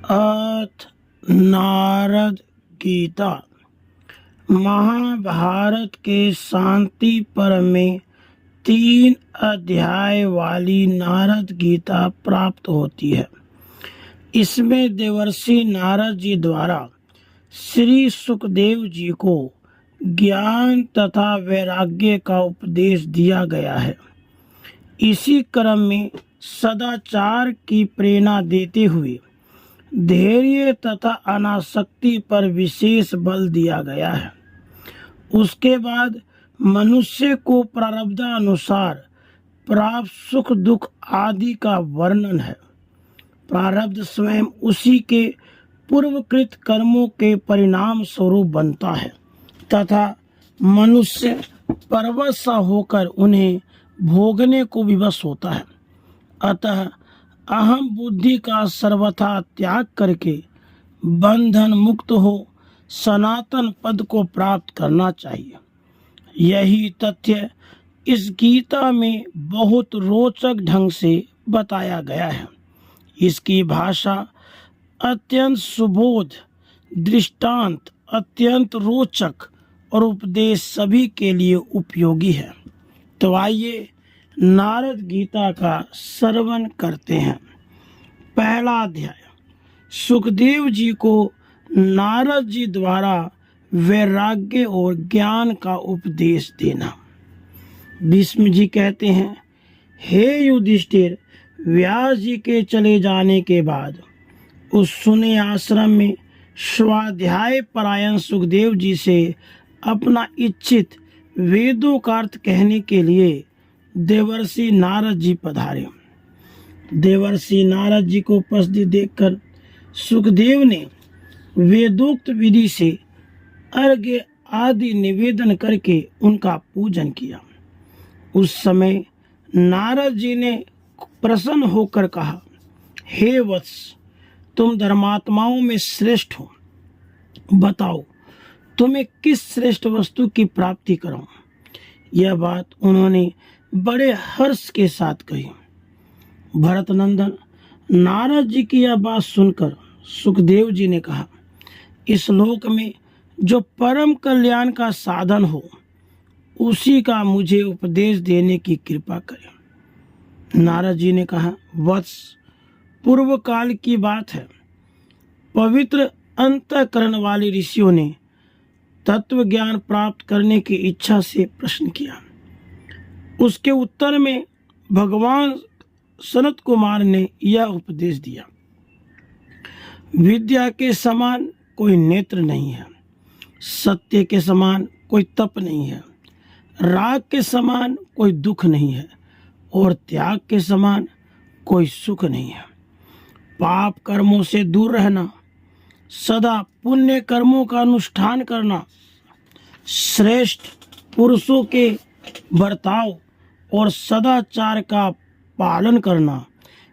अथ नारद गीता। महाभारत के शांति पर्व में 3 अध्याय वाली नारद गीता प्राप्त होती है। इसमें देवर्षि नारद जी द्वारा श्री सुखदेव जी को ज्ञान तथा वैराग्य का उपदेश दिया गया है। इसी क्रम में सदाचार की प्रेरणा देते हुए धैर्य तथा अनासक्ति पर विशेष बल दिया गया है। उसके बाद मनुष्य को प्रारब्धानुसार प्राप्त सुख दुख आदि का वर्णन है। प्रारब्ध स्वयं उसी के पूर्वकृत कर्मों के परिणाम स्वरूप बनता है तथा मनुष्य परवश होकर उन्हें भोगने को विवश होता है। अतः अहम बुद्धि का सर्वथा त्याग करके बंधन मुक्त हो सनातन पद को प्राप्त करना चाहिए। यही तथ्य इस गीता में बहुत रोचक ढंग से बताया गया है। इसकी भाषा अत्यंत सुबोध, दृष्टांत अत्यंत रोचक और उपदेश सभी के लिए उपयोगी है। तो आइए नारद गीता का श्रवण करते हैं। पहला अध्याय, सुखदेव जी को नारद जी द्वारा वैराग्य और ज्ञान का उपदेश देना। भीष्म जी कहते हैं, हे युधिष्ठिर, व्यास जी के चले जाने के बाद उस सुने आश्रम में स्वाध्याय परायण सुखदेव जी से अपना इच्छित वेदों का अर्थ कहने के लिए देवर्षि नारद जी पधारे। देवर्षि नारद जी को उपस्थित देखकर सुखदेव ने वेदोक्त विधि से अर्घ्य आदि निवेदन करके उनका पूजन किया। उस समय नारद जी ने प्रसन्न होकर कहा, हे वत्स, तुम धर्मात्माओं में श्रेष्ठ हो। बताओ, तुम्हें किस श्रेष्ठ वस्तु की प्राप्ति कराऊं? यह बात उन्होंने बड़े हर्ष के साथ कही। भरत नंदन, नारद जी की यह बात सुनकर सुखदेव जी ने कहा, इस लोक में जो परम कल्याण का साधन हो उसी का मुझे उपदेश देने की कृपा करें। नारद जी ने कहा, वत्स, पूर्व काल की बात है। पवित्र अंतःकरण वाले ऋषियों ने तत्व ज्ञान प्राप्त करने की इच्छा से प्रश्न किया। उसके उत्तर में भगवान सनत कुमार ने यह उपदेश दिया, विद्या के समान कोई नेत्र नहीं है, सत्य के समान कोई तप नहीं है, राग के समान कोई दुख नहीं है और त्याग के समान कोई सुख नहीं है। पाप कर्मों से दूर रहना, सदा पुण्य कर्मों का अनुष्ठान करना, श्रेष्ठ पुरुषों के बर्ताव और सदाचार का पालन करना,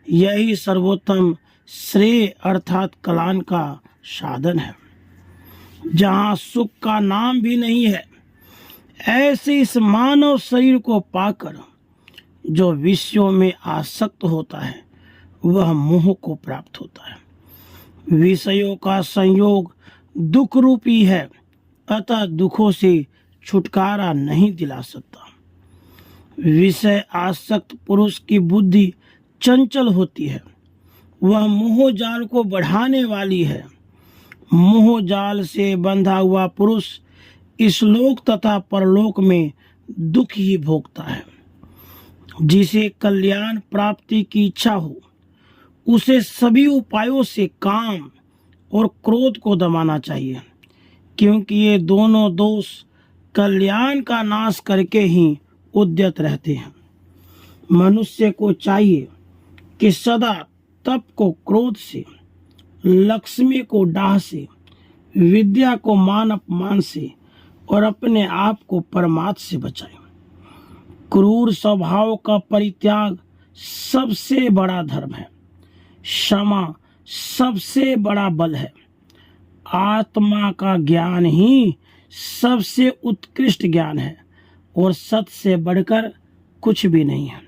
यही सर्वोत्तम श्रेय अर्थात कल्याण का साधन है। जहाँ सुख का नाम भी नहीं है, ऐसे इस मानव शरीर को पाकर जो विषयों में आसक्त होता है वह मोह को प्राप्त होता है। विषयों का संयोग दुख रूपी है, अतः दुखों से छुटकारा नहीं दिला सकता। विषय आसक्त पुरुष की बुद्धि चंचल होती है, वह मोह जाल को बढ़ाने वाली है। मोह जाल से बंधा हुआ पुरुष इस लोक तथा परलोक में दुख ही भोगता है। जिसे कल्याण प्राप्ति की इच्छा हो उसे सभी उपायों से काम और क्रोध को दबाना चाहिए, क्योंकि ये दोनों दोष कल्याण का नाश करके ही उद्यत रहते हैं। मनुष्य को चाहिए कि सदा तप को क्रोध से, लक्ष्मी को डाह से, विद्या को मान अपमान से और अपने आप को परमात्मा से बचाए। क्रूर स्वभाव का परित्याग सबसे बड़ा धर्म है। क्षमा सबसे बड़ा बल है। आत्मा का ज्ञान ही सबसे उत्कृष्ट ज्ञान है और सत्य से बढ़कर कुछ भी नहीं है।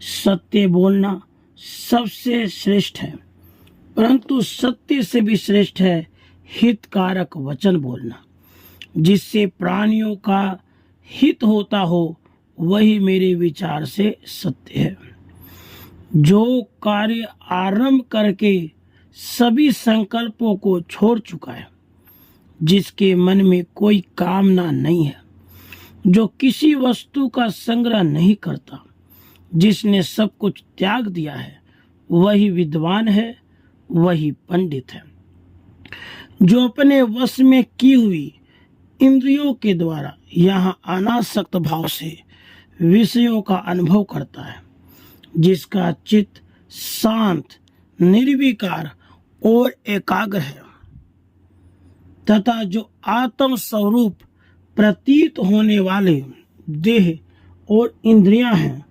सत्य बोलना सबसे श्रेष्ठ है। परंतु सत्य से भी श्रेष्ठ है हितकारक वचन बोलना, जिससे प्राणियों का हित होता हो, वही मेरे विचार से सत्य है। जो कार्य आरंभ करके सभी संकल्पों को छोड़ चुका है, जिसके मन में कोई कामना नहीं है, जो किसी वस्तु का संग्रह नहीं करता, जिसने सब कुछ त्याग दिया है, वही विद्वान है, वही पंडित है। जो अपने वश में की हुई इंद्रियों के द्वारा यहाँ अनासक्त भाव से विषयों का अनुभव करता है, जिसका चित्त शांत, निर्विकार और एकाग्र है, तथा जो आत्म स्वरूप प्रतीत होने वाले देह और इंद्रियां हैं,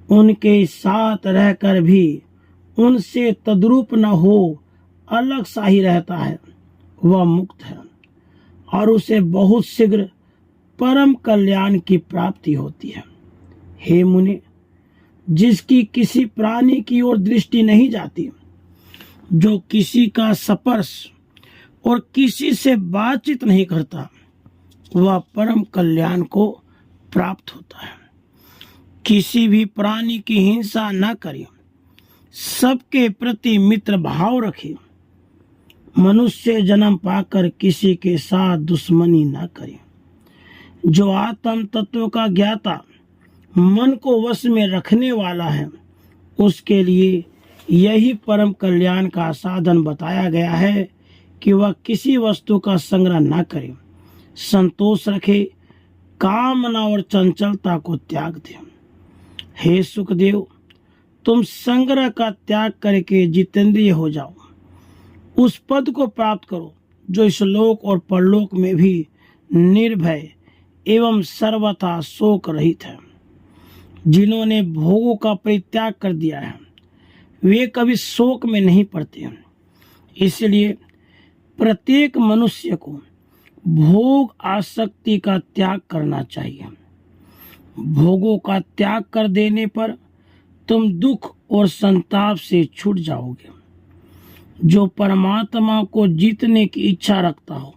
उनके साथ रहकर भी उनसे तद्रूप न हो अलग सा ही रहता है, वह मुक्त है और उसे बहुत शीघ्र परम कल्याण की प्राप्ति होती है। हे मुनि, जिसकी किसी प्राणी की ओर दृष्टि नहीं जाती, जो किसी का स्पर्श और किसी से बातचीत नहीं करता, वह परम कल्याण को प्राप्त होता है। किसी भी प्राणी की हिंसा न करे, सबके प्रति मित्र भाव रखे, मनुष्य जन्म पाकर किसी के साथ दुश्मनी न करे। जो आत्म तत्व का ज्ञाता, मन को वश में रखने वाला है, उसके लिए यही परम कल्याण का साधन बताया गया है कि वह किसी वस्तु का संग्रह न करे, संतोष रखे, कामना और चंचलता को त्याग दे। हे सुखदेव, तुम संग्रह का त्याग करके जितेंद्रिय हो जाओ, उस पद को प्राप्त करो जो इस लोक और परलोक में भी निर्भय एवं सर्वथा शोक रहित है। जिन्होंने भोगों का परित्याग कर दिया है, वे कभी शोक में नहीं पड़ते हैं। इसलिए प्रत्येक मनुष्य को भोग आसक्ति का त्याग करना चाहिए। भोगों का त्याग कर देने पर तुम दुख और संताप से छूट जाओगे। जो परमात्मा को जीतने की इच्छा रखता हो,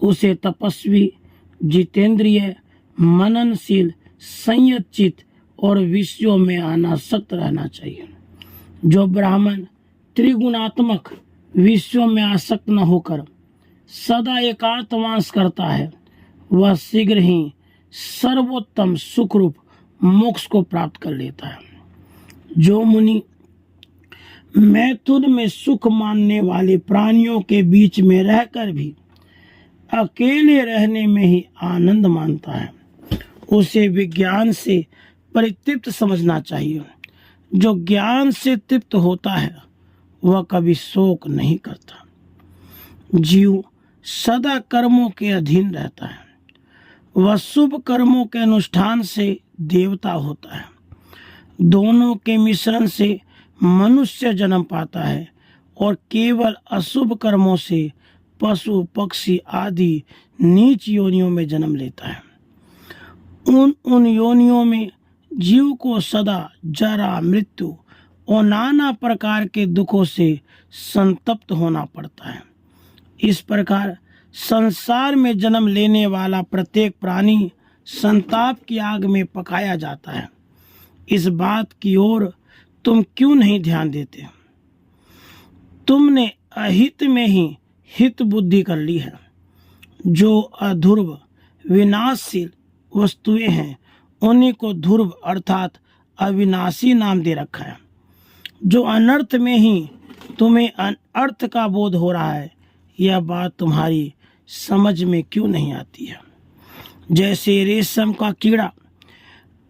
उसे तपस्वी, जितेंद्रिय, मननशील, संयत और विषयों में अनासक्त रहना चाहिए। जो ब्राह्मण त्रिगुणात्मक विषयों में आसक्त न होकर सदा एकांतवास करता है, वह शीघ्र ही सर्वोत्तम सुखरूप मोक्ष को प्राप्त कर लेता है। जो मुनि मैथुन में सुख मानने वाले प्राणियों के बीच में रहकर भी अकेले रहने में ही आनंद मानता है, उसे विज्ञान से परितृप्त समझना चाहिए। जो ज्ञान से तृप्त होता है, वह कभी शोक नहीं करता। जीव सदा कर्मों के अधीन रहता है। वह शुभ कर्मों के अनुष्ठान से देवता होता है। दोनों के मिश्रण से मनुष्य जन्म पाता है और केवल अशुभ कर्मों से पशु, पक्षी आदि नीच योनियों में जन्म लेता है। उन योनियों में जीव को सदा जरा, मृत्यु और नाना प्रकार के दुखों से संतप्त होना पड़ता है। इस प्रकार संसार में जन्म लेने वाला प्रत्येक प्राणी संताप की आग में पकाया जाता है। इस बात की ओर तुम क्यों नहीं ध्यान देते? तुमने अहित में ही हित बुद्धि कर ली है। जो अध्रुव विनाशशील वस्तुएं हैं, उन्हीं को ध्रुव अर्थात अविनाशी नाम दे रखा है। जो अनर्थ में ही तुम्हें अनर्थ का बोध हो रहा है, यह बात तुम्हारी समझ में क्यों नहीं आती है? जैसे रेशम का कीड़ा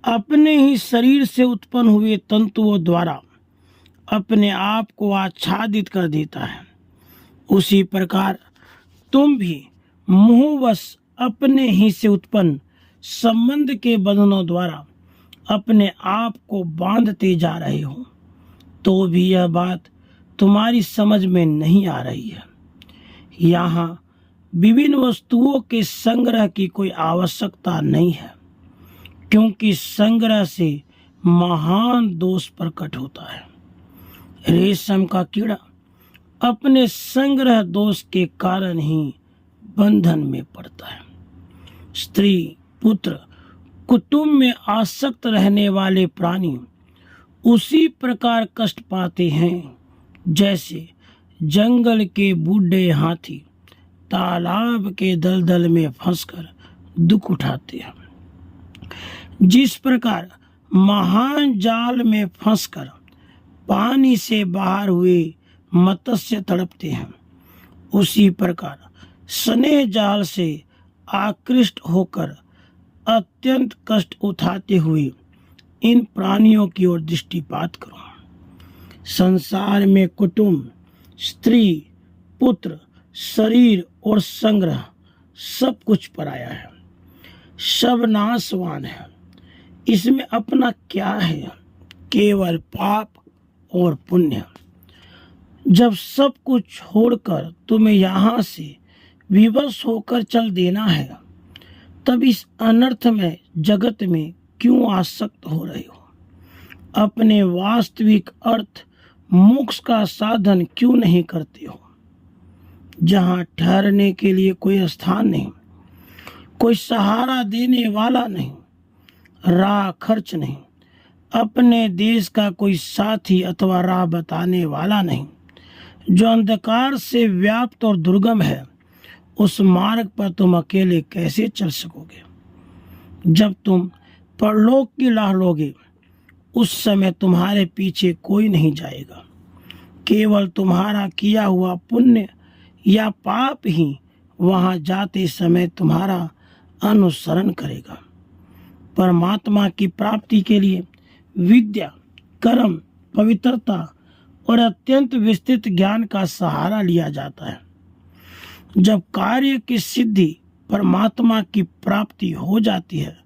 अपने ही शरीर से उत्पन्न हुए तंतुओं द्वारा अपने आप को आच्छादित कर देता है, उसी प्रकार तुम भी मोहवश अपने ही से उत्पन्न संबंध के बंधनों द्वारा अपने आप को बांधते जा रहे हो। तो भी यह बात तुम्हारी समझ में नहीं आ रही है। यहाँ विभिन्न वस्तुओं के संग्रह की कोई आवश्यकता नहीं है, क्योंकि संग्रह से महान दोष प्रकट होता है। रेशम का कीड़ा अपने संग्रह दोष के कारण ही बंधन में पड़ता है। स्त्री, पुत्र, कुटुंब में आसक्त रहने वाले प्राणी उसी प्रकार कष्ट पाते हैं जैसे जंगल के बूढ़े हाथी तालाब के दलदल में फंसकर दुख उठाते हैं। जिस प्रकार महान जाल में फंसकर पानी से बाहर हुए मत्स्य तड़पते हैं, उसी प्रकार स्नेह जाल से आकृष्ट होकर अत्यंत कष्ट उठाते हुए इन प्राणियों की ओर दृष्टिपात करो। संसार में कुटुंब, स्त्री, पुत्र, शरीर और संग्रह सब कुछ पराया है, सब नाशवान है। इसमें अपना क्या है? केवल पाप और पुण्य। जब सब कुछ छोड़कर तुम्हें यहाँ से विवश होकर चल देना है, तब इस अनर्थ में जगत में क्यों आसक्त हो रहे हो? अपने वास्तविक अर्थ मोक्ष का साधन क्यों नहीं करते हो? जहाँ ठहरने के लिए कोई स्थान नहीं, कोई सहारा देने वाला नहीं, राह खर्च नहीं, अपने देश का कोई साथी अथवा राह बताने वाला नहीं, जो अंधकार से व्याप्त और दुर्गम है, उस मार्ग पर तुम अकेले कैसे चल सकोगे? जब तुम परलोक की राह लोगे, उस समय तुम्हारे पीछे कोई नहीं जाएगा। केवल तुम्हारा किया हुआ पुण्य या पाप ही वहां जाते समय तुम्हारा अनुसरण करेगा। परमात्मा की प्राप्ति के लिए विद्या, कर्म, पवित्रता और अत्यंत विस्तृत ज्ञान का सहारा लिया जाता है। जब कार्य की सिद्धि परमात्मा की प्राप्ति हो जाती है,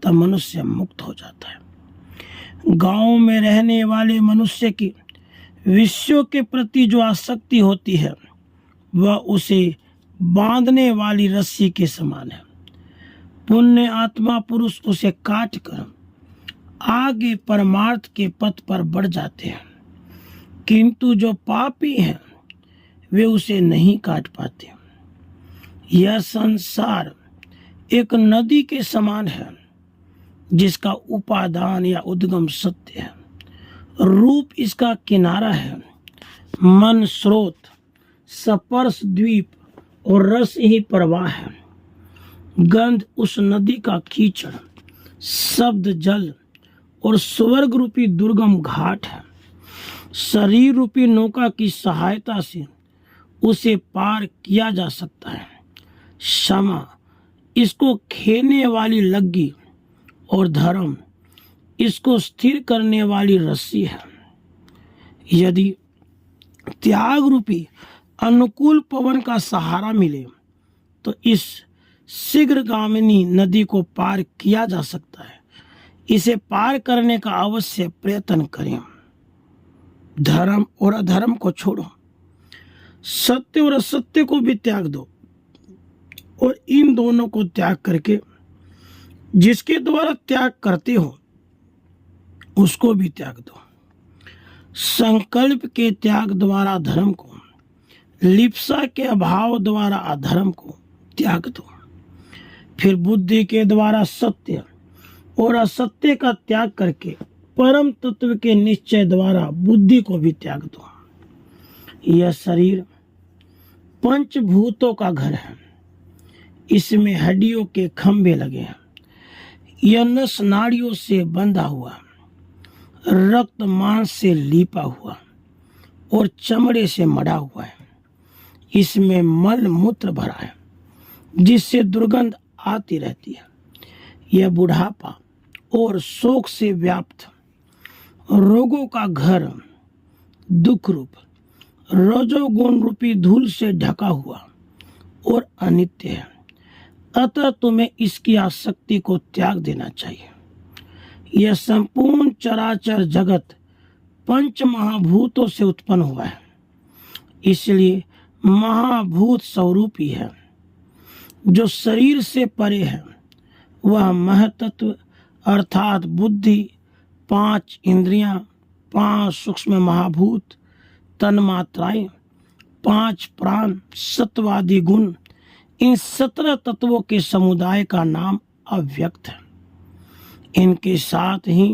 तब मनुष्य मुक्त हो जाता है। गांव में रहने वाले मनुष्य की विषयों के प्रति जो आसक्ति होती है, वह उसे बांधने वाली रस्सी के समान है। पुण्य आत्मा पुरुष उसे काट कर आगे परमार्थ के पथ पर बढ़ जाते हैं, किंतु जो पापी हैं वे उसे नहीं काट पाते। यह संसार एक नदी के समान है, जिसका उपादान या उद्गम सत्य है। रूप इसका किनारा है, मन स्रोत, स्पर्श द्वीप और रस ही प्रवाह है। गंध उस नदी का कीचड़, शब्द जल और स्वर्ग रूपी दुर्गम घाट है। शरीर रूपी नौका की सहायता से उसे पार किया जा सकता है। क्षमा इसको खेने वाली लग्गी और धर्म इसको स्थिर करने वाली रस्सी है। यदि त्याग रूपी अनुकूल पवन का सहारा मिले तो इस शीघ्रगामिनी नदी को पार किया जा सकता है। इसे पार करने का अवश्य प्रयत्न करें। धर्म और अधर्म को छोड़ो, सत्य और असत्य को भी त्याग दो, और इन दोनों को त्याग करके जिसके द्वारा त्याग करते हो उसको भी त्याग दो। संकल्प के त्याग द्वारा धर्म को, लिप्सा के अभाव द्वारा अधर्म को त्याग दो। फिर बुद्धि के द्वारा सत्य और असत्य का त्याग करके परम तत्व के निश्चय द्वारा बुद्धि को भी त्याग दो। यह शरीर पंचभूतों का घर है। इसमें हड्डियों के खंभे लगे हैं। यह नस नाड़ियों से बंधा हुआ, रक्त मांस से लीपा हुआ और चमड़े से मढ़ा हुआ है। इसमें मल मूत्र भरा है, जिससे दुर्गंध आती रहती है। यह बुढ़ापा और शोक से व्याप्त रोगों का घर, दुख रूप रजोगुण रूपी धूल से ढका हुआ और अनित्य है। अतः तुम्हें इसकी आसक्ति को त्याग देना चाहिए। यह संपूर्ण चराचर जगत पंच महाभूतों से उत्पन्न हुआ है, इसलिए महाभूत स्वरूपी है। जो शरीर से परे है वह महतत्व अर्थात बुद्धि, 5 इंद्रियां, 5 सूक्ष्म महाभूत, तन्मात्राएं 5 प्राण, सत्वादि गुण, इन 17 तत्वों के समुदाय का नाम अव्यक्त है। इनके साथ ही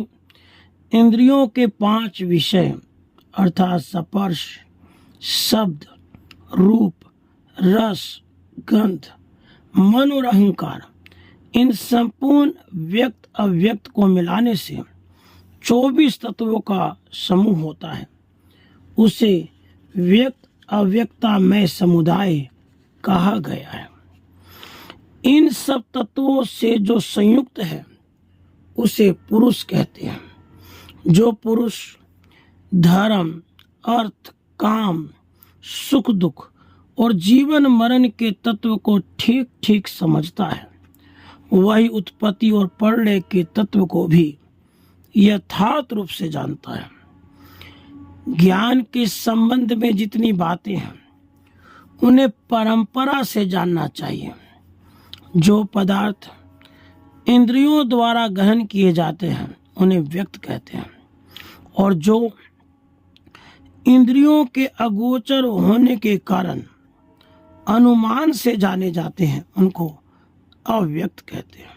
इंद्रियों के 5 विषय अर्थात स्पर्श, शब्द, रूप, रस, गंध, मन और अहंकार, इन संपूर्ण व्यक्त अव्यक्त को मिलाने से 24 तत्वों का समूह होता है। उसे व्यक्त अव्यक्तामय समुदाय कहा गया है। इन सब तत्वों से जो संयुक्त है उसे पुरुष कहते हैं। जो पुरुष धर्म, अर्थ, काम, सुख दुख और जीवन मरण के तत्व को ठीक ठीक समझता है, वही उत्पत्ति और प्रलय के तत्व को भी यथार्थ रूप से जानता है। ज्ञान के संबंध में जितनी बातें हैं उन्हें परंपरा से जानना चाहिए। जो पदार्थ इंद्रियों द्वारा ग्रहण किए जाते हैं उन्हें व्यक्त कहते हैं, और जो इंद्रियों के अगोचर होने के कारण अनुमान से जाने जाते हैं उनको अव्यक्त कहते हैं।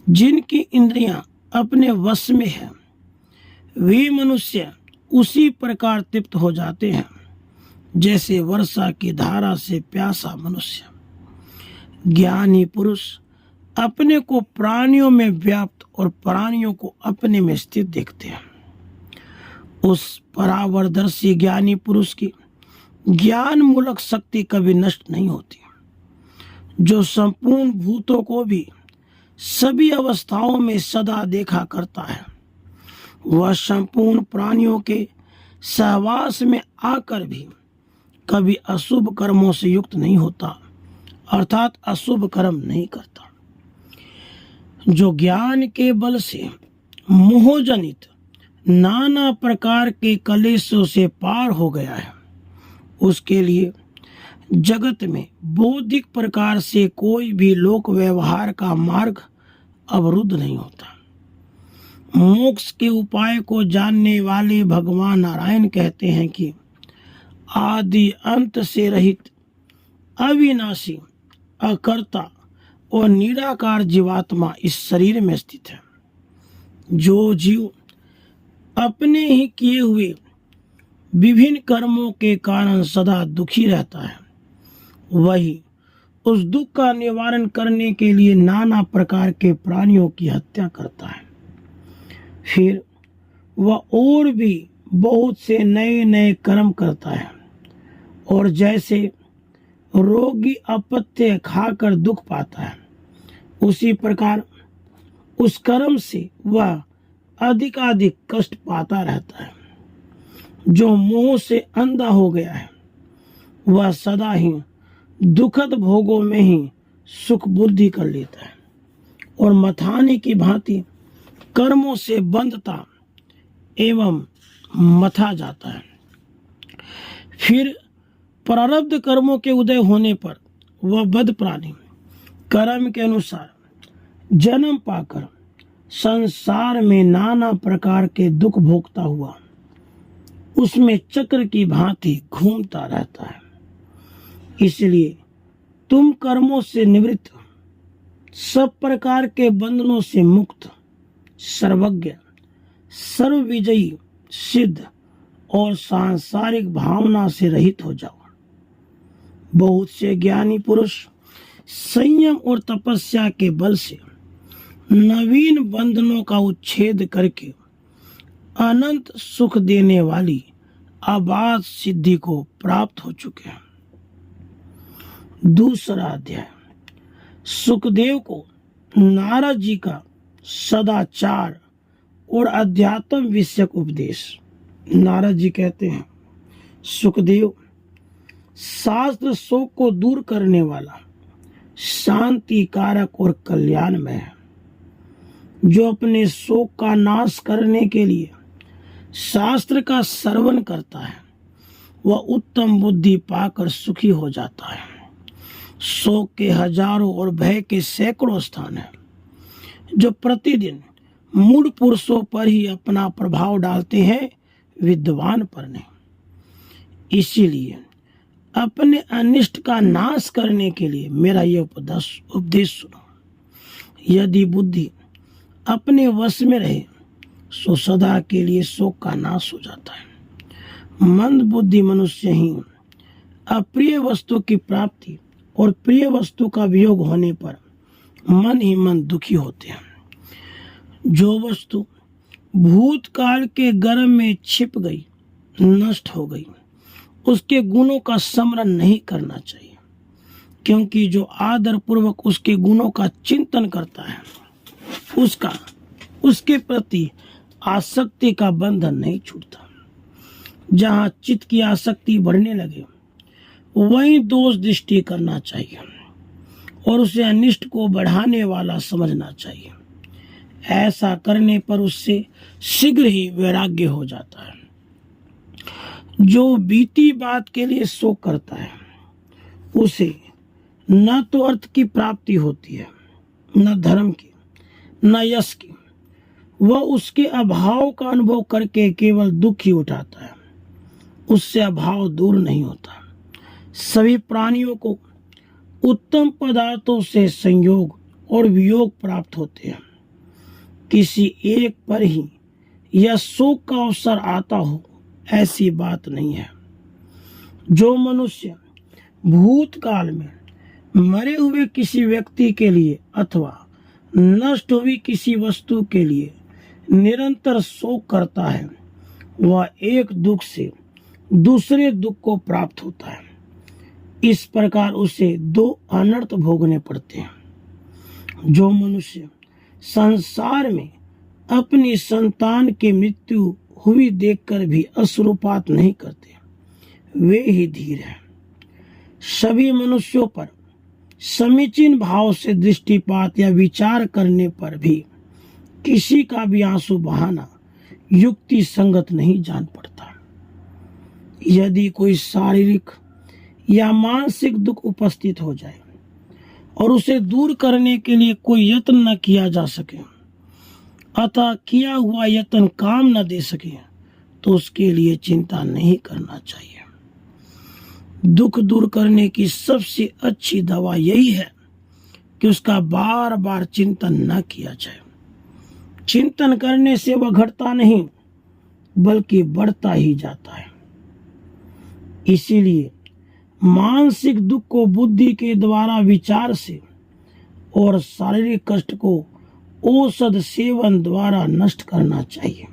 जिनकी इंद्रियां अपने वश में है वे मनुष्य उसी प्रकार तृप्त हो जाते हैं जैसे वर्षा की धारा से प्यासा मनुष्य। ज्ञानी पुरुष अपने को प्राणियों में व्याप्त और प्राणियों को अपने में स्थित देखते हैं। उस परावरदर्शी ज्ञानी पुरुष की ज्ञान मूलक शक्ति कभी नष्ट नहीं होती। जो संपूर्ण भूतों को भी सभी अवस्थाओं में सदा देखा करता है, वह संपूर्ण प्राणियों के सहवास में आकर भी कभी अशुभ कर्मों से युक्त नहीं होता, अर्थात अशुभ कर्म नहीं करता। जो ज्ञान के बल से मोहजनित नाना प्रकार के कलेशों से पार हो गया है, उसके लिए जगत में बौद्धिक प्रकार से कोई भी लोक व्यवहार का मार्ग अवरुद्ध नहीं होता। मोक्ष के उपाय को जानने वाले भगवान नारायण कहते हैं कि आदि अंत से रहित, अविनाशी, अकर्ता और निराकार जीवात्मा इस शरीर में स्थित है। जो जीव अपने ही किए हुए विभिन्न कर्मों के कारण सदा दुखी रहता है, वही उस दुख का निवारण करने के लिए नाना प्रकार के प्राणियों की हत्या करता है। फिर वह और भी बहुत से नए नए कर्म करता है, और जैसे रोगी अपत्य खाकर दुख पाता है, उसी प्रकार उस कर्म से वह अधिकाधिक कष्ट पाता रहता है। जो मोह से अंधा हो गया है वह सदा ही दुखद भोगों में ही सुख बुद्धि कर लेता है, और मथाने की भांति कर्मों से बंधता एवं मथा जाता है। फिर प्रारब्ध कर्मों के उदय होने पर वह बद्ध प्राणी कर्म के अनुसार जन्म पाकर संसार में नाना प्रकार के दुख भोगता हुआ उसमें चक्र की भांति घूमता रहता है। इसलिए तुम कर्मों से निवृत्त, सब प्रकार के बंधनों से मुक्त, सर्वज्ञ, सर्वविजयी, सिद्ध और सांसारिक भावना से रहित हो जाओ। बहुत से ज्ञानी पुरुष संयम और तपस्या के बल से नवीन बंधनों का उच्छेद करके अनंत सुख देने वाली अबाध सिद्धि को प्राप्त हो चुके हैं। दूसरा अध्याय। सुखदेव को नारद जी का सदाचार और अध्यात्म विषयक उपदेश। नारद जी कहते हैं, सुखदेव, शास्त्र शोक को दूर करने वाला, शांति कारक और कल्याणमय है। जो अपने शोक का नाश करने के लिए शास्त्र का श्रवण करता है वह उत्तम बुद्धि पाकर सुखी हो जाता है। शोक के हजारों और भय के सैकड़ों स्थान हैं जो प्रतिदिन मूढ़ पुरुषों पर ही अपना प्रभाव डालते हैं, विद्वान पर नहीं। इसीलिए अपने अनिष्ट का नाश करने के लिए मेरा यह उपदेश सुनो। यदि बुद्धि अपने वश में रहे सो सदा के लिए शोक का नाश हो जाता है। मंद बुद्धि मनुष्य ही अप्रिय वस्तु की प्राप्ति और प्रिय वस्तु का वियोग होने पर मन ही मन दुखी होते हैं। जो वस्तु भूतकाल के गर्भ में छिप गई, नष्ट हो गई, उसके गुणों का स्मरण नहीं करना चाहिए, क्योंकि जो आदर पूर्वक उसके गुणों का चिंतन करता है उसके प्रति आसक्ति का बंधन नहीं छूटता। जहाँ चित्त की आसक्ति बढ़ने लगे वहीं दोष दृष्टि करना चाहिए और उसे अनिष्ट को बढ़ाने वाला समझना चाहिए। ऐसा करने पर उससे शीघ्र ही वैराग्य हो जाता है। जो बीती बात के लिए शोक करता है उसे न तो अर्थ की प्राप्ति होती है, न धर्म की, न यश की। वह उसके अभाव का अनुभव करके केवल दुख ही उठाता है, उससे अभाव दूर नहीं होता। सभी प्राणियों को उत्तम पदार्थों से संयोग और वियोग प्राप्त होते हैं। किसी एक पर ही यह शोक का अवसर आता हो ऐसी बात नहीं है। जो मनुष्य भूतकाल में मरे हुए किसी व्यक्ति के लिए अथवा नष्ट हुई किसी वस्तु के लिए निरंतर शोक करता है वह एक दुख से दूसरे दुख को प्राप्त होता है। इस प्रकार उसे दो अनर्थ भोगने पड़ते हैं। जो मनुष्य संसार में अपनी संतान की मृत्यु हुई देखकर भी अश्रुपात नहीं करते, वे ही धीर हैं। सभी मनुष्यों पर समीचीन भाव से दृष्टिपात या विचार करने पर भी किसी का भी आंसू बहाना युक्ति संगत नहीं जान पड़ता। यदि कोई शारीरिक या मानसिक दुख उपस्थित हो जाए और उसे दूर करने के लिए कोई यत्न न किया जा सके अतः किया हुआ यत्न काम न दे सके तो उसके लिए चिंता नहीं करना चाहिए। दुख दूर करने की सबसे अच्छी दवा यही है कि उसका बार बार चिंतन न किया जाए। चिंतन करने से वह घटता नहीं बल्कि बढ़ता ही जाता है। इसीलिए मानसिक दुख को बुद्धि के द्वारा विचार से और शारीरिक कष्ट को औषध सेवन द्वारा नष्ट करना चाहिए।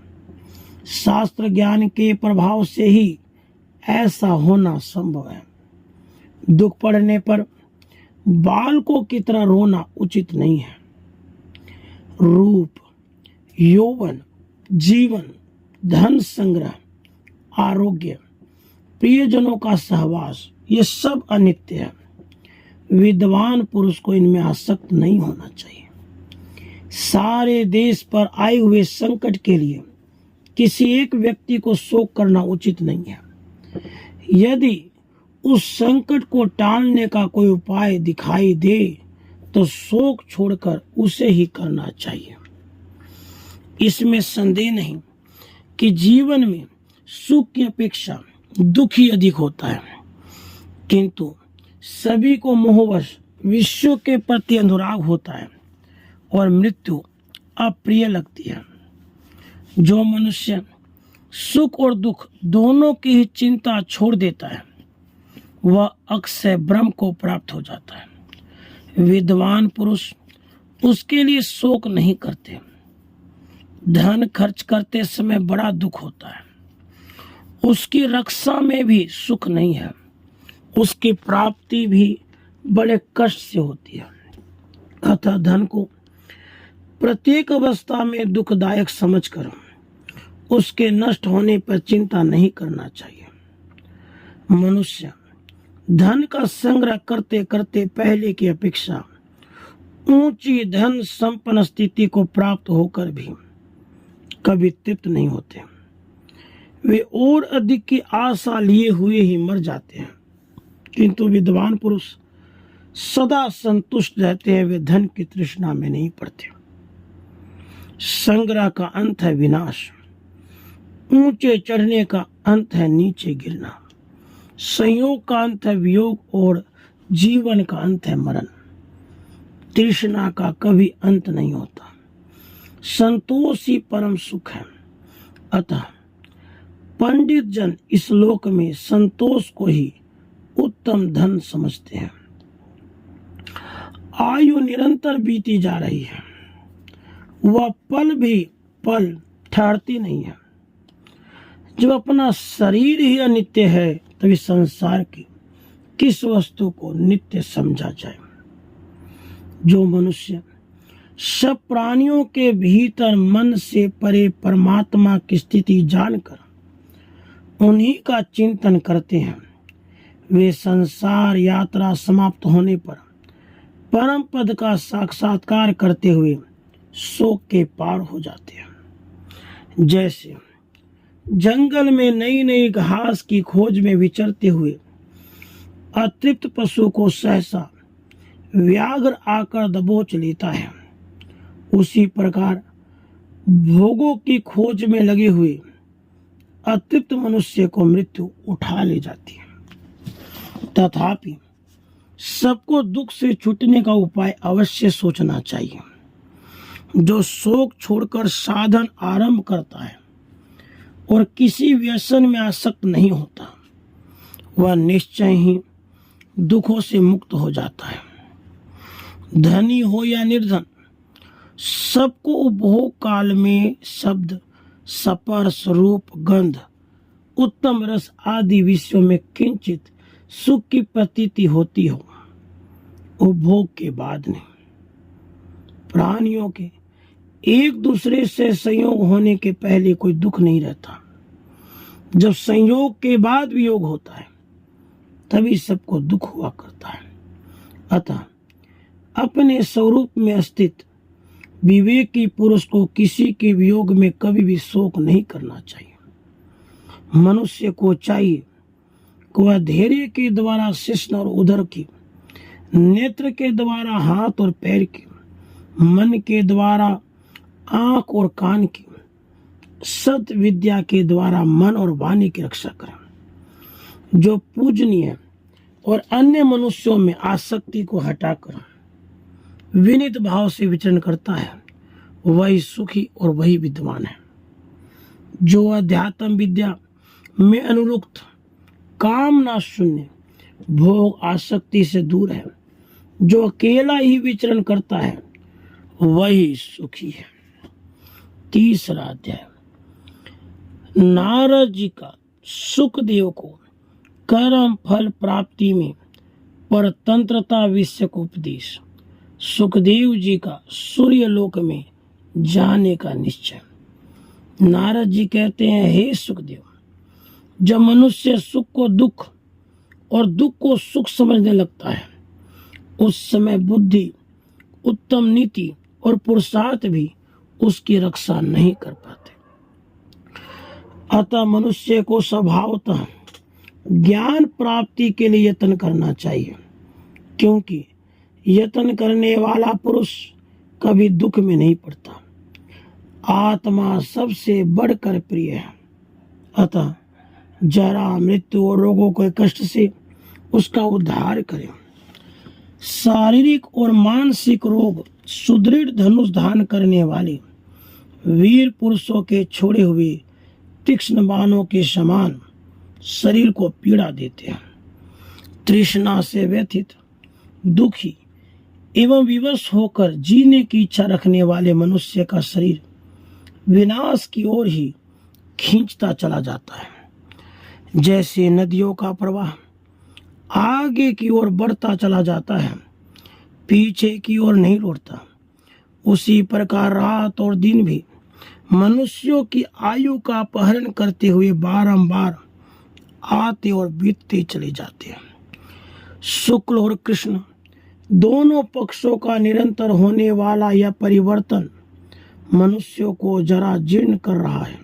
शास्त्र ज्ञान के प्रभाव से ही ऐसा होना संभव है। दुख पड़ने पर बालकों की तरह रोना उचित नहीं है। रूप, यौवन, जीवन, धन संग्रह, आरोग्य, प्रियजनों का सहवास ये सब अनित्य है। विद्वान पुरुष को इनमें आसक्त नहीं होना चाहिए। सारे देश पर आए हुए संकट के लिए किसी एक व्यक्ति को शोक करना उचित नहीं है। यदि उस संकट को टालने का कोई उपाय दिखाई दे तो शोक छोड़कर उसे ही करना चाहिए। इसमें संदेह नहीं कि जीवन में सुख की अपेक्षा दुख ही अधिक होता है, किंतु सभी को मोहवश विश्व के प्रति अनुराग होता है और मृत्यु अप्रिय लगती है। जो मनुष्य सुख और दुख दोनों की ही चिंता छोड़ देता है वह अक्षय ब्रह्म को प्राप्त हो जाता है। विद्वान पुरुष उसके लिए शोक नहीं करते। धन खर्च करते समय बड़ा दुख होता है, उसकी रक्षा में भी सुख नहीं है, उसकी प्राप्ति भी बड़े कष्ट से होती है। अतः धन को प्रत्येक अवस्था में दुखदायक समझकर उसके नष्ट होने पर चिंता नहीं करना चाहिए। मनुष्य धन का संग्रह करते करते पहले की अपेक्षा ऊंची धन संपन्न स्थिति को प्राप्त होकर भी कभी तृप्त नहीं होते। वे और अधिक की आशा लिए हुए ही मर जाते हैं, किंतु विद्वान पुरुष सदा संतुष्ट रहते हैं। वे धन की तृष्णा में नहीं पड़ते। संग्रह का अंत है विनाश, ऊंचे चढ़ने का अंत है नीचे गिरना। संयोग का अंत है वियोग और जीवन का अंत है मरण। तृष्णा का कभी अंत नहीं होता। संतोष ही परम सुख है। अतः पंडित जन इस लोक में संतोष को ही उत्तम धन समझते हैं। आयु निरंतर बीती जा रही है, वह पल भी पल ठहरती नहीं है। जब अपना शरीर ही अनित्य है तभी संसार की किस वस्तु को नित्य समझा जाए। जो मनुष्य सब प्राणियों के भीतर मन से परे परमात्मा की स्थिति जानकर उन्हीं का चिंतन करते हैं, वे संसार यात्रा समाप्त होने पर परम पद का साक्षात्कार करते हुए शोक के पार हो जाते हैं। जैसे जंगल में नई नई घास की खोज में विचरते हुए अतृप्त पशु को सहसा व्याघ्र आकर दबोच लेता है, उसी प्रकार भोगों की खोज में लगे हुए अतृप्त मनुष्य को मृत्यु उठा ले जाती है। तथापि सबको दुख से छूटने का उपाय अवश्य सोचना चाहिए। जो शोक छोड़कर साधन आरंभ करता है और किसी व्यसन में आसक्त नहीं होता, वह निश्चय ही दुखों से मुक्त हो जाता है। धनी हो या निर्धन, सबको उपभोग काल में शब्द, स्पर्श, रूप, गंध, उत्तम रस आदि विषयों में किंचित सुख की प्रतीति होती हो, उपभोग के बाद नहीं। प्राणियों के एक दूसरे से संयोग होने के पहले कोई दुख नहीं रहता। जब संयोग के बाद वियोग होता है तभी सबको दुख हुआ करता है। अतः अपने स्वरूप में स्थित विवेकी पुरुष को किसी के वियोग में कभी भी शोक नहीं करना चाहिए। मनुष्य को चाहिए कि वह धैर्य के द्वारा शिश्न और उदर की, नेत्र के द्वारा हाथ और पैर की, मन के द्वारा आंख और कान की, सत विद्या के द्वारा मन और वाणी की रक्षा करें। जो पूजनीय और अन्य मनुष्यों में आसक्ति को हटाकर विनीत भाव से विचरण करता है, वही सुखी और वही विद्वान है। जो अध्यात्म विद्या में अनुरुक्त, कामना शून्य, भोग आसक्ति से दूर है, जो अकेला ही विचरण करता है, वही सुखी है। तीसरा अध्याय। नारद जी का सुखदेव को कर्म फल प्राप्ति में परतंत्रता विषय को उपदेश। सुखदेव जी का सूर्य लोक में जाने का निश्चय। नारद जी कहते हैं, हे सुखदेव, जब मनुष्य सुख को दुख और दुख को सुख समझने लगता है, उस समय बुद्धि, उत्तम नीति और पुरुषार्थ भी उसकी रक्षा नहीं कर पाते। अतः मनुष्य को स्वभावतः ज्ञान प्राप्ति के लिए यत्न करना चाहिए, क्योंकि यत्न करने वाला पुरुष कभी दुख में नहीं पड़ता। आत्मा सबसे बढ़कर प्रिय है। अतः जरा, मृत्यु और रोगों के कष्ट से उसका उद्धार करें। शारीरिक और मानसिक रोग सुदृढ़ धनुष धारण करने वाले वीर पुरुषों के छोड़े हुए तीक्ष्ण बाणों के समान शरीर को पीड़ा देते हैं। तृष्णा से व्यथित, दुखी एवं विवश होकर जीने की इच्छा रखने वाले मनुष्य का शरीर विनाश की ओर ही खींचता चला जाता है। जैसे नदियों का प्रवाह आगे की ओर बढ़ता चला जाता है, पीछे की ओर नहीं लौटता, उसी प्रकार रात और दिन भी मनुष्यों की आयु का अपहरण करते हुए बारंबार आते और बीतते चले जाते हैं। शुक्ल और कृष्ण दोनों पक्षों का निरंतर होने वाला यह परिवर्तन मनुष्यों को जरा जीर्ण कर रहा है।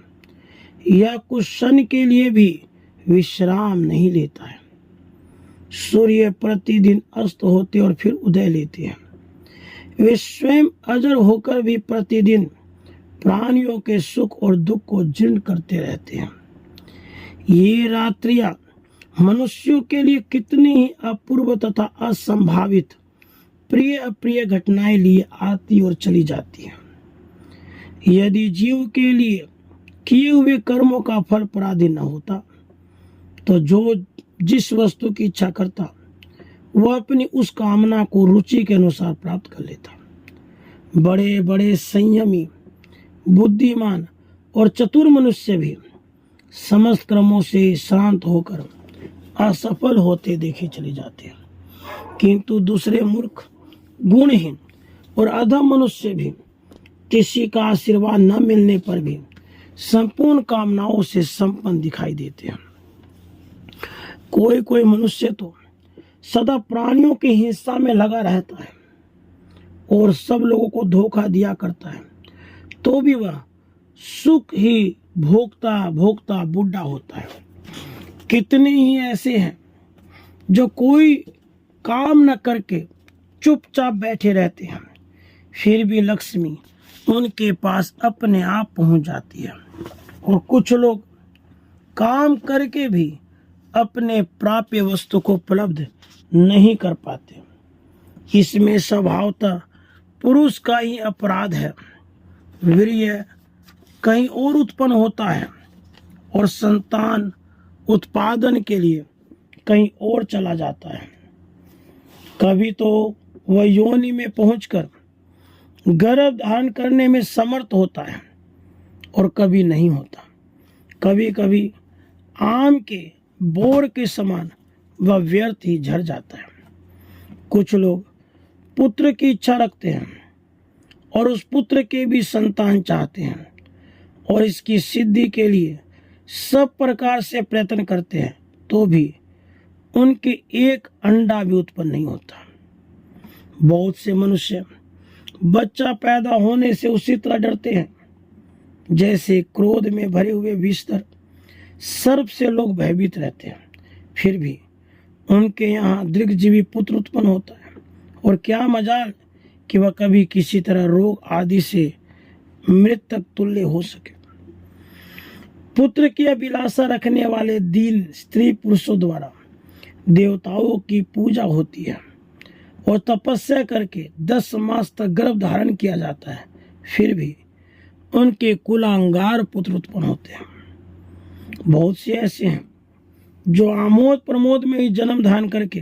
यह कुछ क्षण के लिए भी विश्राम नहीं लेता है। सूर्य प्रतिदिन अस्त होते और फिर उदय लेते हैं। वे स्वयं अजर होकर भी प्रतिदिन प्राणियों के सुख और दुख को जीर्ण करते रहते हैं। ये रात्रियां मनुष्यों के लिए कितनी ही अपूर्व तथा असंभावित प्रिय अप्रिय घटनाएं लिए आती और चली जाती हैं। यदि जीव के लिए किए हुए कर्मों का फल पराधीन न होता तो जो जिस वस्तु की इच्छा करता वह अपनी उस कामना को रुचि के अनुसार प्राप्त कर लेता। बड़े बड़े संयमी, बुद्धिमान और चतुर मनुष्य भी समस्त कर्मों से शांत होकर असफल होते देखे चले जाते हैं, किंतु दूसरे मूर्ख, गुणहीन और अधम मनुष्य भी किसी का आशीर्वाद न मिलने पर भी संपूर्ण कामनाओं से संपन्न दिखाई देते हैं। कोई कोई मनुष्य तो सदा प्राणियों की हिंसा में लगा रहता है और सब लोगों को धोखा दिया करता है, तो भी वह सुख ही भोगता भोगता बूढ़ा होता है। कितने ही ऐसे हैं जो कोई काम न करके चुपचाप बैठे रहते हैं, फिर भी लक्ष्मी उनके पास अपने आप पहुंच जाती है। और कुछ लोग काम करके भी अपने प्राप्य वस्तु को उपलब्ध नहीं कर पाते। इसमें स्वभावतः पुरुष का ही अपराध है। वीर्य कहीं और उत्पन्न होता है और संतान उत्पादन के लिए कहीं और चला जाता है। कभी तो वह योनि में पहुंचकर गर्भ धारण करने में समर्थ होता है और कभी नहीं होता। कभी कभी आम के बोर के समान वह व्यर्थ ही झड़ जाता है। कुछ लोग पुत्र की इच्छा रखते हैं और उस पुत्र के भी संतान चाहते हैं और इसकी सिद्धि के लिए सब प्रकार से प्रयत्न करते हैं, तो भी उनके एक अंडा भी उत्पन्न नहीं होता। बहुत से मनुष्य बच्चा पैदा होने से उसी तरह डरते हैं जैसे क्रोध में भरे हुए बिस्तर सर्प से लोग भयभीत रहते हैं। फिर भी उनके यहाँ दीर्घजीवी पुत्र उत्पन्न होता है और क्या मजाल कि वह कभी किसी तरह रोग आदि से मृतक तुल्य हो सके। पुत्र की अभिलाषा रखने वाले दीन स्त्री पुरुषों द्वारा देवताओं की पूजा होती है और तपस्या करके 10 मास तक गर्भ धारण किया जाता है, फिर भी उनके कुलांगार पुत्र उत्पन्न होते हैं। बहुत से ऐसे हैं जो आमोद प्रमोद में ही जन्म धारण करके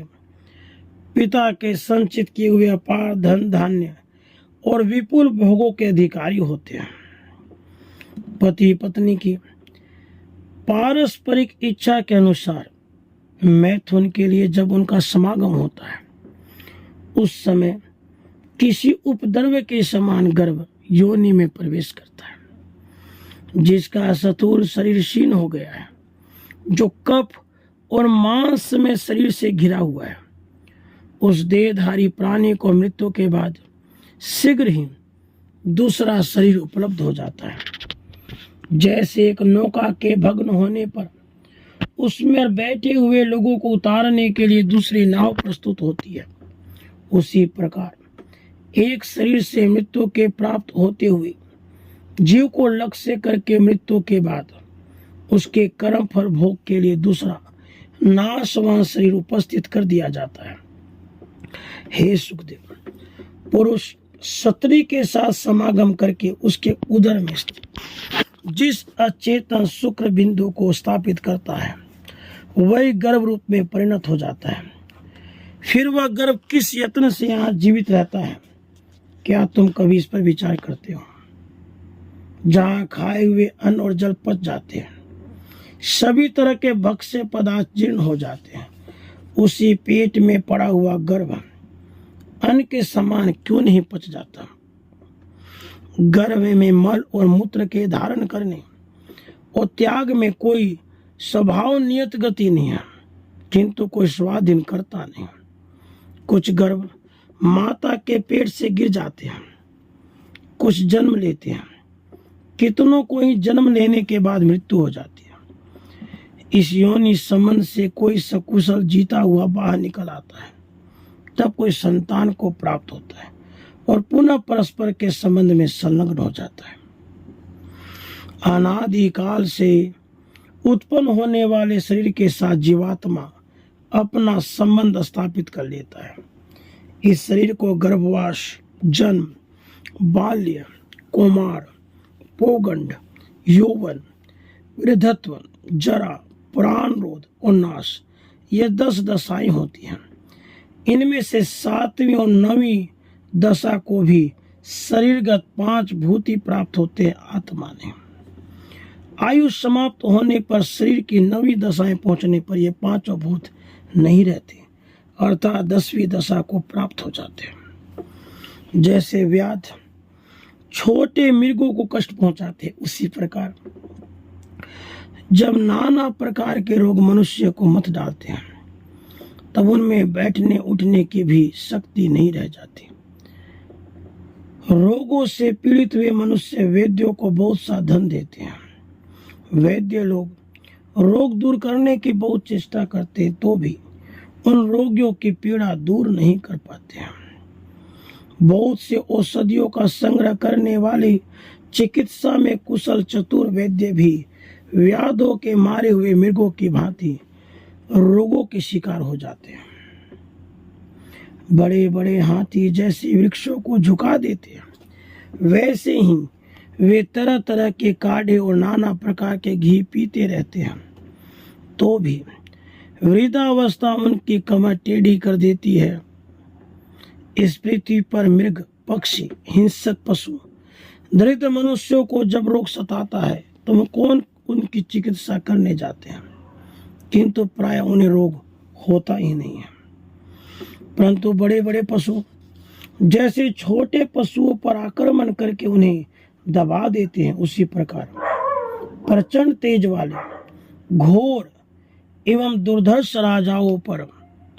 पिता के संचित किए हुए अपार धन धान्य और विपुल भोगों के अधिकारी होते हैं। पति पत्नी की पारस्परिक इच्छा के अनुसार मैथुन के लिए जब उनका समागम होता है, उस समय किसी उपद्रव के समान गर्भ योनि में प्रवेश करता है, जिसका स्थूल शरीर क्षीण हो गया है, जो कफ और मांस में शरीर से घिरा हुआ है। उस देहधारी प्राणी को मृत्यु के बाद शीघ्र ही दूसरा शरीर उपलब्ध हो जाता है। जैसे एक नौका के भग्न होने पर उसमें बैठे हुए लोगों को उतारने के लिए दूसरी नाव प्रस्तुत होती है, उसी प्रकार एक शरीर से मृत्यु के प्राप्त होते हुए जीव को लक्ष्य करके मृत्यु के बाद उसके कर्म फल भोग के लिए दूसरा नाशवान शरीर उपस्थित कर दिया जाता है। हे सुखदेव, पुरुष स्त्री के साथ समागम करके उसके उदर में जिस अचेतन शुक्र बिंदु को स्थापित करता है वही गर्भ रूप में परिणत हो जाता है। फिर वह गर्भ किस यत्न से यहाँ जीवित रहता है, क्या तुम कभी इस पर विचार करते हो? जहाँ खाए हुए अन्न और जल पच जाते हैं, सभी तरह के भक्ष्य पदार्थ जीर्ण हो जाते हैं, उसी पेट में पड़ा हुआ गर्भ अन्न के समान क्यों नहीं पच जाता? गर्भ में मल और मूत्र के धारण करने और त्याग में कोई स्वभाव नियत गति नहीं है, किंतु कोई स्वाधीन करता नहीं। कुछ गर्भ माता के पेट से गिर जाते हैं, कुछ जन्म लेते हैं, कितनों को ही जन्म लेने के बाद मृत्यु हो जाती है। इस योनि संबंध से कोई सकुशल जीता हुआ बाहर निकल आता है, तब कोई संतान को प्राप्त होता है और पुनः परस्पर के संबंध में संलग्न हो जाता है। अनादिकाल से उत्पन्न होने वाले शरीर के साथ जीवात्मा अपना संबंध स्थापित कर लेता है। इस शरीर को गर्भवास, जन्म, बाल्य, कौमार, पौगंड, यौवन, वृद्धत्व, जरा, प्राणरोध और नाश, ये 10 दशाएं होती हैं। इनमें से 7वीं और 9वीं दशा को भी शरीरगत 5 भूत ही प्राप्त होते हैं आत्मा ने। आयु समाप्त होने पर शरीर की 9वीं दशाएं पहुंचने पर ये 5 भूत नहीं रहते, अर्थात 10वीं दशा को प्राप्त हो जाते हैं। जैसे व्याध छोटे मृगों को कष्ट पहुंचाते, उसी प्रकार जब नाना प्रकार के रोग मनुष्य को मत डालते हैं, तब उनमें बैठने उठने की भी शक्ति नहीं रह जाती। रोगों से पीड़ित हुए मनुष्य वैद्यों को बहुत सा धन देते हैं। वैद्य लोग रोग दूर करने की बहुत चेष्टा करते तो भी उन रोगियों की पीड़ा दूर नहीं कर पाते हैं। बहुत से औषधियों का संग्रह करने वाले चिकित्सा में कुशल चतुर वैद्य भी व्याधों के मारे हुए मृगों की भांति रोगों के शिकार हो जाते हैं। बड़े बड़े हाथी जैसे वृक्षों को झुका देते हैं, वैसे ही वे तरह तरह के काढ़े और नाना प्रकार के घी पीते रहते हैं, तो भी वृद्धावस्था उनकी कमर टेढ़ी कर देती है। इस पृथ्वी पर मृग, पक्षी, हिंसक पशु, दरिद्र मनुष्यों को जब रोग सताता है तो कौन उनकी चिकित्सा करने जाते हैं, किंतु प्राय उन्हें रोग होता ही नहीं है। परंतु बड़े बड़े पशु जैसे छोटे पशुओं पर आक्रमण करके उन्हें दबा देते हैं, उसी प्रकार प्रचंड तेज वाले, घोर एवं दुर्धर्ष राजाओं पर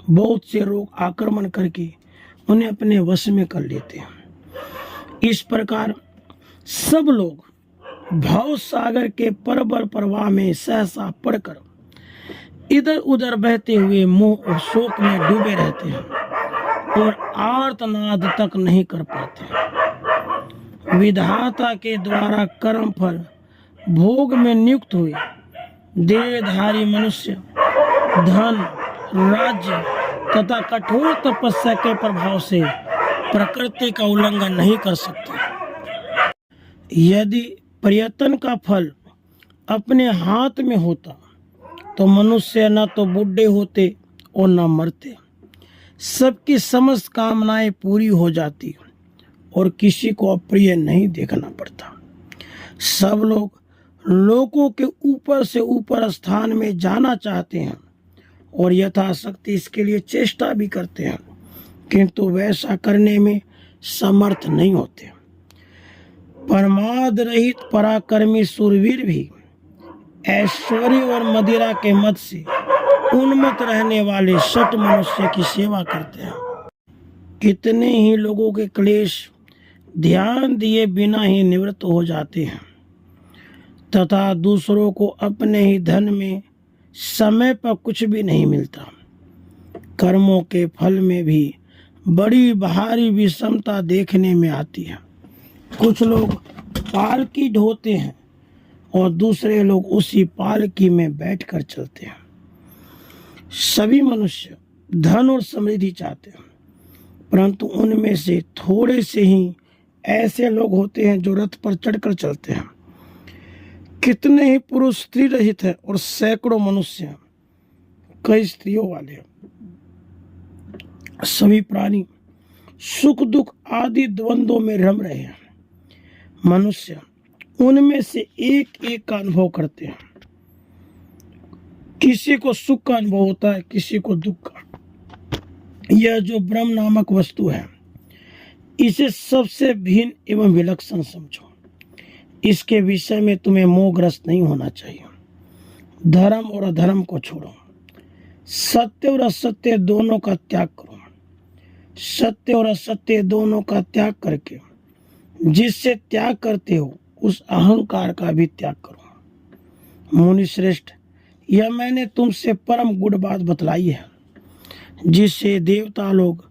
बहुत से रोग आक्रमण करके उन्हें अपने वश में कर लेते हैं। इस प्रकार सब लोग भाव सागर के प्रबल प्रवाह में सहसा पड़कर इधर उधर बहते हुए मोह और शोक में डूबे रहते हैं और आर्तनाद तक नहीं कर पाते। विधाता के द्वारा कर्म फल भोग में नियुक्त हुए देहधारी मनुष्य धन, राज्य तथा कठोर तपस्या के प्रभाव से प्रकृति का उल्लंघन नहीं कर सकते। यदि प्रयत्न का फल अपने हाथ में होता तो मनुष्य न तो बूढ़े होते और न मरते, सबकी समस्त कामनाएं पूरी हो जाती और किसी को अप्रिय नहीं देखना पड़ता। सब लोग लोगों के ऊपर से ऊपर स्थान में जाना चाहते हैं और यथाशक्ति इसके लिए चेष्टा भी करते हैं, किंतु वैसा करने में समर्थ नहीं होते। परमाद रहित पराक्रमी सूरवीर भी ऐश्वर्य और मदिरा के मद से उन्मत्त रहने वाले शठ मनुष्य की सेवा करते हैं। कितने ही लोगों के क्लेश ध्यान दिए बिना ही निवृत्त हो जाते हैं तथा दूसरों को अपने ही धन में समय पर कुछ भी नहीं मिलता। कर्मों के फल में भी बड़ी भारी विषमता देखने में आती है। कुछ लोग पालकी ढोते हैं और दूसरे लोग उसी पालकी में बैठकर चलते हैं। सभी मनुष्य धन और समृद्धि चाहते हैं, परंतु उनमें से थोड़े से ही ऐसे लोग होते हैं जो रथ पर चढ़कर चलते हैं। कितने ही पुरुष स्त्री रहित हैं और सैकड़ों मनुष्य कई स्त्रियों वाले हैं। सभी प्राणी सुख दुख आदि द्वंद्वों में रम रहे हैं। मनुष्य उनमें से एक एक का अनुभव करते हैं। किसी को सुख का अनुभव होता है, किसी को दुख का। यह जो ब्रह्म नामक वस्तु है, इसे सबसे भिन्न एवं विलक्षण समझो। इसके विषय में तुम्हें मोहग्रस्त नहीं होना चाहिए। धर्म और अधर्म को छोड़ो, सत्य और असत्य दोनों का त्याग करो। सत्य और असत्य दोनों का त्याग करके जिससे त्याग करते हो उस अहंकार का भी त्याग करो। मुनि श्रेष्ठ, यह मैंने तुमसे परम गुड़ बात बतलाई है, जिससे देवता लोग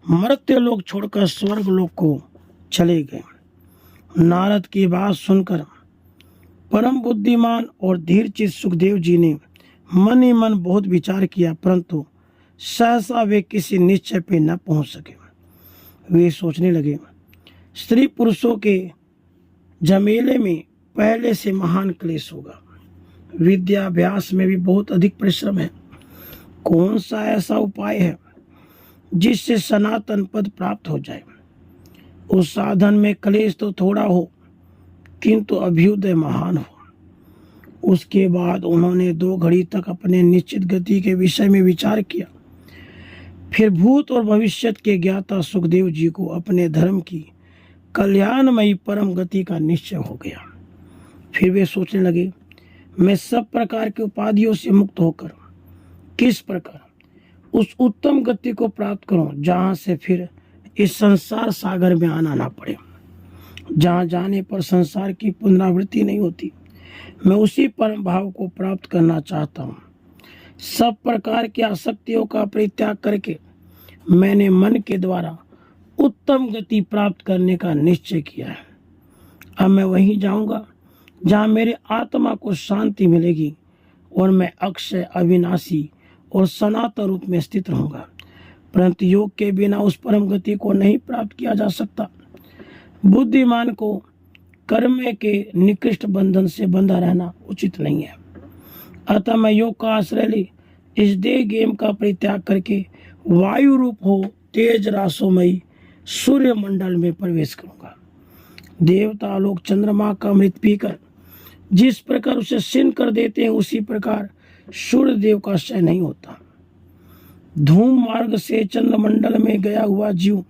मर्त्य लोग छोड़कर स्वर्ग लोक को चले गए। नारद की बात सुनकर परम बुद्धिमान और धीरचित सुखदेव जी ने मन ही मन बहुत विचार किया, परंतु सहसा वे किसी निश्चय पे न पहुंच सके। वे सोचने लगे, स्त्री पुरुषों के झमेले में पहले से महान क्लेश होगा, विद्याभ्यास में भी बहुत अधिक परिश्रम है। कौन सा ऐसा उपाय है जिससे सनातन पद प्राप्त हो जाए? उस साधन में क्लेश तो थोड़ा हो किंतु अभ्युदय महान हो। उसके बाद उन्होंने 2 घड़ी तक अपने निश्चित गति के विषय में विचार किया। फिर भूत और भविष्य के ज्ञाता सुखदेव जी को अपने धर्म की कल्याणमयी परम गति का निश्चय हो गया। फिर वे सोचने लगे, मैं सब प्रकार के उपाधियों से मुक्त होकर किस प्रकार उस उत्तम गति को प्राप्त करूं जहां से फिर इस संसार सागर में आना ना पड़े, जहां जाने पर संसार की पुनरावृत्ति नहीं होती। मैं उसी परम भाव को प्राप्त करना चाहता हूँ। सब प्रकार की आसक्तियों का परित्याग करके मैंने मन के द्वारा उत्तम गति प्राप्त करने का निश्चय किया है। अब मैं वहीं जाऊंगा जहाँ मेरे आत्मा को शांति मिलेगी और मैं अक्षय, अविनाशी और सनातन रूप में स्थित रहूंगा। परंतु योग के बिना उस परम गति को नहीं प्राप्त किया जा सकता। बुद्धिमान को कर्म के निकृष्ट बंधन से बंधा रहना उचित नहीं है। अतः मैं योग का आश्रय ले इस देह गेम का परित्याग करके वायु रूप हो तेज रासोमयी सूर्य मंडल में प्रवेश करूंगा। देवता लोग चंद्रमा का अमृत पीकर जिस प्रकार उसे सिन कर देते हैं, उसी प्रकार सूर्य देव का क्षय नहीं होता। धूम मार्ग से चंद्रमंडल में गया हुआ जीव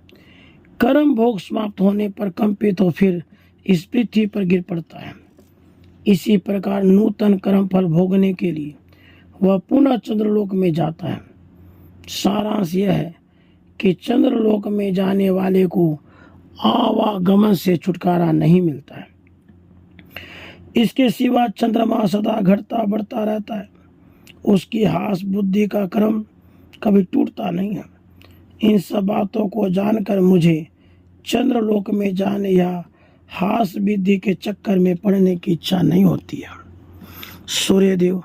कर्म भोग समाप्त होने पर कंपित हो फिर इस पृथ्वी पर गिर पड़ता है। इसी प्रकार नूतन कर्म फल भोगने के लिए वह पुनः चंद्रलोक में जाता है। सारांश यह है कि चंद्रलोक में जाने वाले को आवागमन से छुटकारा नहीं मिलता है। इसके सिवा चंद्रमा सदा घटता बढ़ता रहता है। उसकी हास बुद्धि का क्रम कभी टूटता नहीं है। इन सब बातों को जानकर मुझे चंद्रलोक में जाने या हास विधि के चक्कर में पड़ने की इच्छा नहीं होती है। सूर्यदेव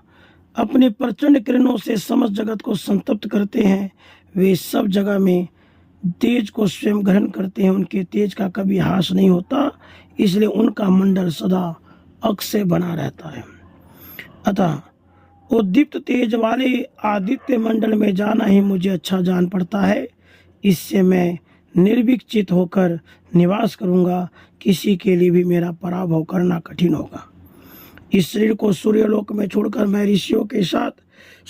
अपने प्रचंड किरणों से समस्त जगत को संतप्त करते हैं। वे सब जगह में तेज को स्वयं ग्रहण करते हैं। उनके तेज का कभी हास नहीं होता, इसलिए उनका मंडल सदा अक्षय बना रहता है। अतः उद्दीप्त तेज वाले आदित्य मंडल में जाना ही मुझे अच्छा जान पड़ता है। इससे मैं निर्विकचित होकर निवास करूंगा। किसी के लिए भी मेरा पराभव करना कठिन होगा। इस शरीर को सूर्यलोक में छोड़कर मैं ऋषियों के साथ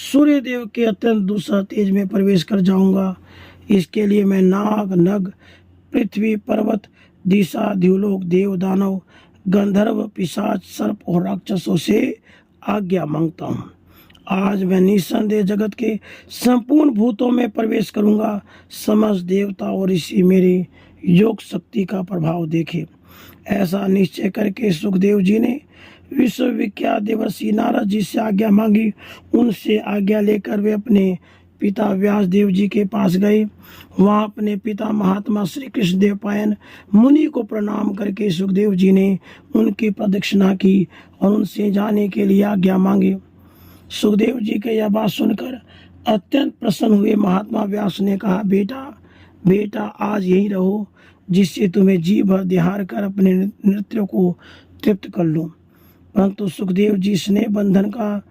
सूर्यदेव के अत्यंत दूसरा तेज में प्रवेश कर जाऊंगा। इसके लिए मैं नाग, नग, पृथ्वी, पर्वत, दिशा, द्युलोक, देव, दानव, गंधर्व, पिशाच, सर्प और राक्षसों से आज्ञा मांगता हूँ। आज मैं निस्संदेह जगत के संपूर्ण भूतों में प्रवेश करूंगा। समस्त देवता और ऋषि मेरी योग शक्ति का प्रभाव देखे। ऐसा निश्चय करके सुखदेव जी ने विश्वविख्यात देवर्षि नारद जी से आज्ञा मांगी। उनसे आज्ञा लेकर वे अपने पिता व्यास देव जी के पास गए। वहाँ अपने पिता महात्मा श्री कृष्ण देव पायन मुनि को प्रणाम करके सुखदेव जी ने उनकी प्रदक्षिणा की और उनसे जाने के लिए आज्ञा मांगी। सुखदेव जी के यह बात सुनकर अत्यंत प्रसन्न हुए महात्मा व्यास ने कहा, बेटा आज यहीं रहो, जिससे तुम्हें जी भर दिहार कर अपने नृत्य को तृप्त कर लूं। परंतु सुखदेव जी स्नेह बंधन का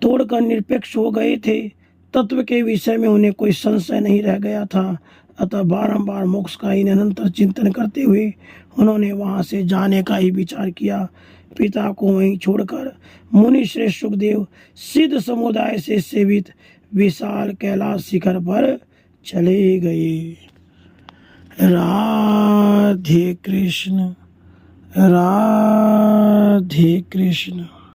तोड़कर निरपेक्ष हो गए थे। तत्व के विषय में उन्हें कोई संशय नहीं रह गया था। अतः बारंबार मोक्ष का ही निरंतर चिंतन करते हुए उन्होंने वहां से जाने का ही विचार किया। पिता को वहीं छोड़कर मुनि श्रेष्ठ सुखदेव सिद्ध समुदाय से सेवित विशाल कैलाश शिखर पर चले गए। राधे कृष्ण, राधे कृष्ण।